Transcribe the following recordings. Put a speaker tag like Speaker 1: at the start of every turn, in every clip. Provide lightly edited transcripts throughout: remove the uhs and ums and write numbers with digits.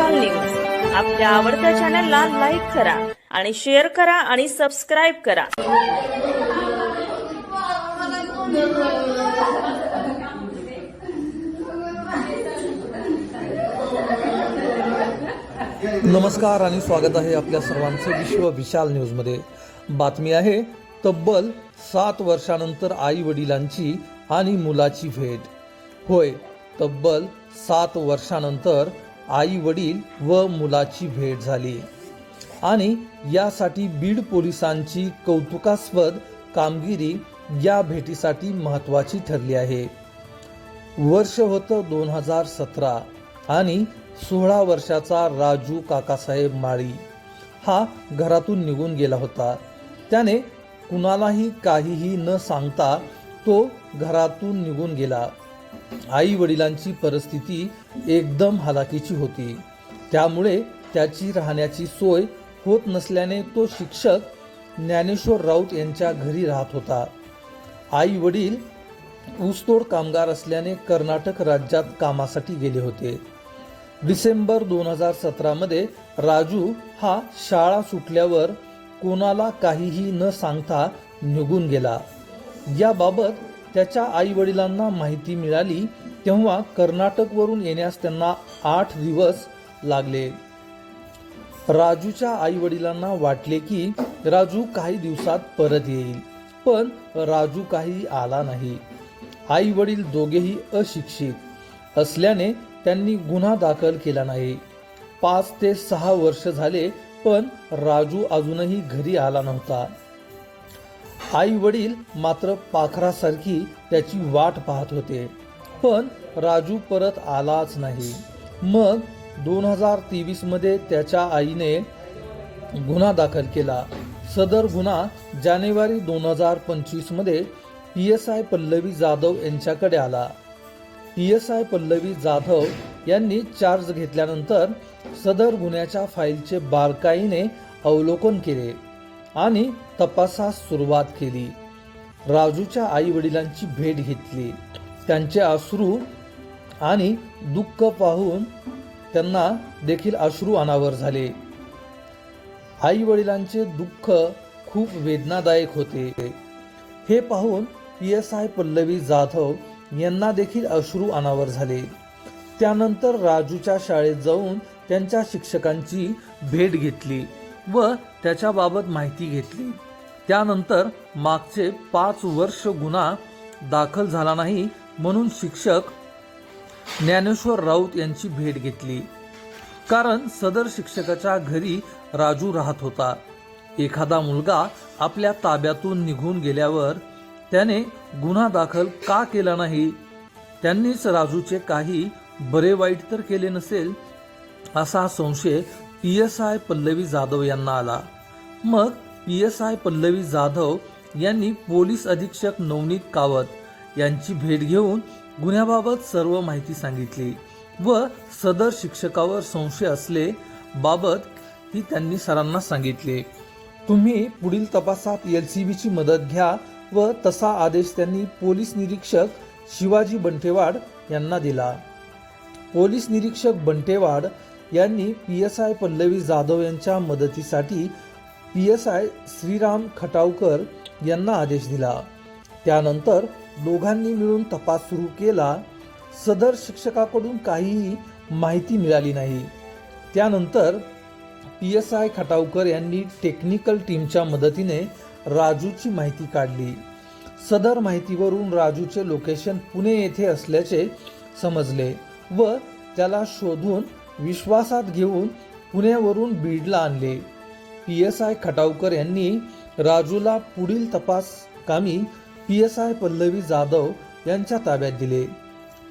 Speaker 1: विशाल news आपल्या आवडत्या चॅनलला लाईक करा आणि शेअर करा आणि सबस्क्राइब करा।
Speaker 2: नमस्कार आणि स्वागत आहे आपल्या सर्वांचं विश्व विशाल न्यूजमध्ये। बातमी आहे तब्बल 7 वर्षानंतर आई वडिलांची आणि मुलाची भेट। होय, तब्बल 7 वर्षानंतर आई वडील व मुलाची भेट झाली आणि यासाठी बीड पोलिसांची कौतुकास्पद कामगिरी या भेटीसाठी महत्त्वाची ठरली आहे। वर्ष होतं 2017 आणि 16 वर्षाचा राजू काकासाहेब माळी हा घरातून निघून गेला होता। त्याने कुणालाही काहीही न सांगता तो घरातून निघून गेला। आई वडिलांची परिस्थिती एकदम हालाकीची होती, त्यामुळे त्याची राहण्याची सोय होत नसल्याने तो शिक्षक ज्ञानेश्वर राऊत यांच्या घरी राहत होता। आई वडील ऊसतोड कामगार असल्याने कर्नाटक राज्यात कामासाठी गेले होते। डिसेंबर 2017 मध्ये राजू हा शाळा सुटल्यावर कोणाला काहीही न सांगता निघून गेला। याबाबत त्याच्या आई वडिलांना माहिती मिळाली तेव्हा कर्नाटकवरून येण्यास त्यांना 8 दिवस लागले। राजूच्या आई वडिलांना वाटले की राजू काही दिवसात परत येईल, पण राजू काही आला नाही। आई वडील दोघेही अशिक्षित असल्याने त्यांनी गुन्हा दाखल केला नाही। 5 ते 6 वर्ष झाले, पण राजू अजूनही घरी आला नव्हता। आई वडील मात्र पाखरासारखी त्याची वाट पाहत होते, पण राजू परत आलाच नाही। मग 2023 मध्ये त्याच्या आईने गुन्हा दाखल केला। सदर गुन्हा जानेवारी 2025 मध्ये PSI पल्लवी जाधव यांच्याकडे आला। PSI पल्लवी जाधव यांनी चार्ज घेतल्यानंतर सदर गुन्ह्याच्या फाईलचे बारकाईने अवलोकन केले आणि तपासास सुरुवात केली। राजूच्या आई वडिलांची भेट घेतली। त्यांचे अश्रू आणि दुःख पाहून त्यांना देखील अश्रू अनावर झाले। आई वडिलांचे दुःख खूप वेदनादायक होते। हे पाहून PSI पल्लवी जाधव यांना देखील अश्रू अनावर झाले। त्यानंतर राजूच्या शाळेत जाऊन त्यांच्या शिक्षकांची भेट घेतली व त्याच्याबाबत माहिती घेतली। त्यानंतर मागचे 5 वर्ष गुन्हा दाखल झाला नाही म्हणून शिक्षक ज्ञानेश्वर राऊत यांची भेट घेतली, कारण सदर शिक्षकाच्या घरी राजू राहत होता। एखादा मुलगा आपल्या ताब्यातून निघून गेल्यावर त्याने गुन्हा दाखल का केला नाही? त्यांनीच राजूचे काही बरे वाईट तर केले नसेल असा संशय PSI पल्लवी जाधव यांना आला। मग PSI पल्लवी जाधव यांनी पोलीस अधीक्षक नवनीत कावत यांची भेट घेऊन गुन्ह्याबाबत सर्व माहिती सांगितली व सदर शिक्षकावर संशय असले बाबत ही त्यांनी सरांना सांगितले। तुम्ही पुढील तपासात LCBची मदत घ्या व तसा आदेश त्यांनी पोलीस निरीक्षक शिवाजी बंटेवाड यांना दिला। पोलीस निरीक्षक बंटेवाड यांनी PSI पल्लवी जाधव यांच्या मदतीसाठी PSI श्रीराम खटावकर यांना आदेश दिला। त्यानंतर दोघांनी मिळून तपास सुरू केला। सदर शिक्षकाकडून काहीही माहिती मिळाली नाही। त्यानंतर PSI खटावकर यांनी टेक्निकल टीमच्या मदतीने राजूची माहिती काढली। सदर माहितीवरून राजूचे लोकेशन पुणे येथे असल्याचे समजले व त्याला शोधून विश्वासात घेऊन पुण्यावरून बीडला आणले। PSI खटावकर यांनी राजूला पुढील तपास कामी PSI पल्लवी जाधव यांच्या ताब्यात दिले।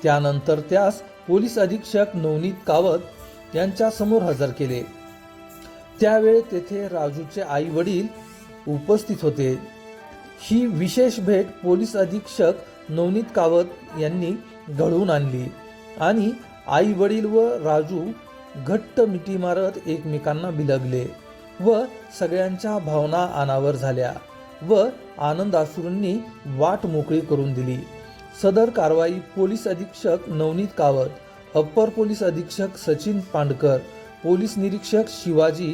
Speaker 2: त्यानंतर त्यास पोलीस अधीक्षक नवनीत कावत यांच्या समोर हजर केले। त्यावेळी तेथे राजूचे आई वडील उपस्थित होते। ही विशेष भेट पोलीस अधीक्षक नवनीत कावत यांनी घडवून आणली आणि आई वडील व राजू घट्ट मिठी मारत एकमेकांना बिलगले व सगळ्यांच्या भावना अनावर झाल्या व आनंदाश्रूंनी वाट मोकळी करून दिली। सदर कारवाई पोलीस अधीक्षक नवनीत कावत, अप्पर पोलीस अधीक्षक सचिन पांडकर पोलीस निरीक्षक शिवाजी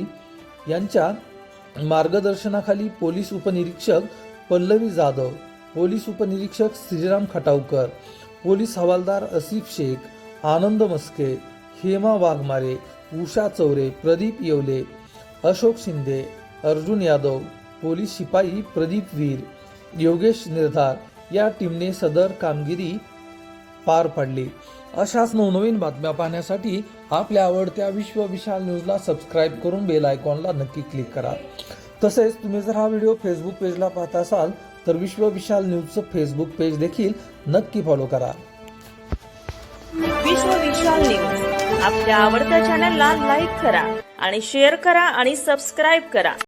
Speaker 2: यांच्या मार्गदर्शनाखाली पोलीस उपनिरीक्षक पल्लवी जाधव, पोलीस उपनिरीक्षक श्रीराम खटावकर, पोलीस हवालदार असिफ शेख, आनंद मस्के, हेमा वाघमारे, उषा चौरे, प्रदीप येवले, अशोक शिंदे, अर्जुन यादव, पोलीस शिपाई प्रदीप वीर, योगेश निर्धार या टीमने सदर कामगिरी पार पाडली। अशाच नवनवीन बातम्या पाहण्यासाठी आपल्या आवडत्या विश्व विशाल न्यूजला सबस्क्राईब करून बेल आयकॉनला नक्की क्लिक करा। तसेच तुम्ही जर हा व्हिडिओ फेसबुक पेजला पाहत असाल तर विश्व विशाल न्यूजचं फेसबुक पेज देखील नक्की फॉलो करा।
Speaker 1: विश्व विशाल न्यूज आपल्या आवडत्या चॅनलला लाईक करा आणि शेअर करा आणि सबस्क्राईब करा।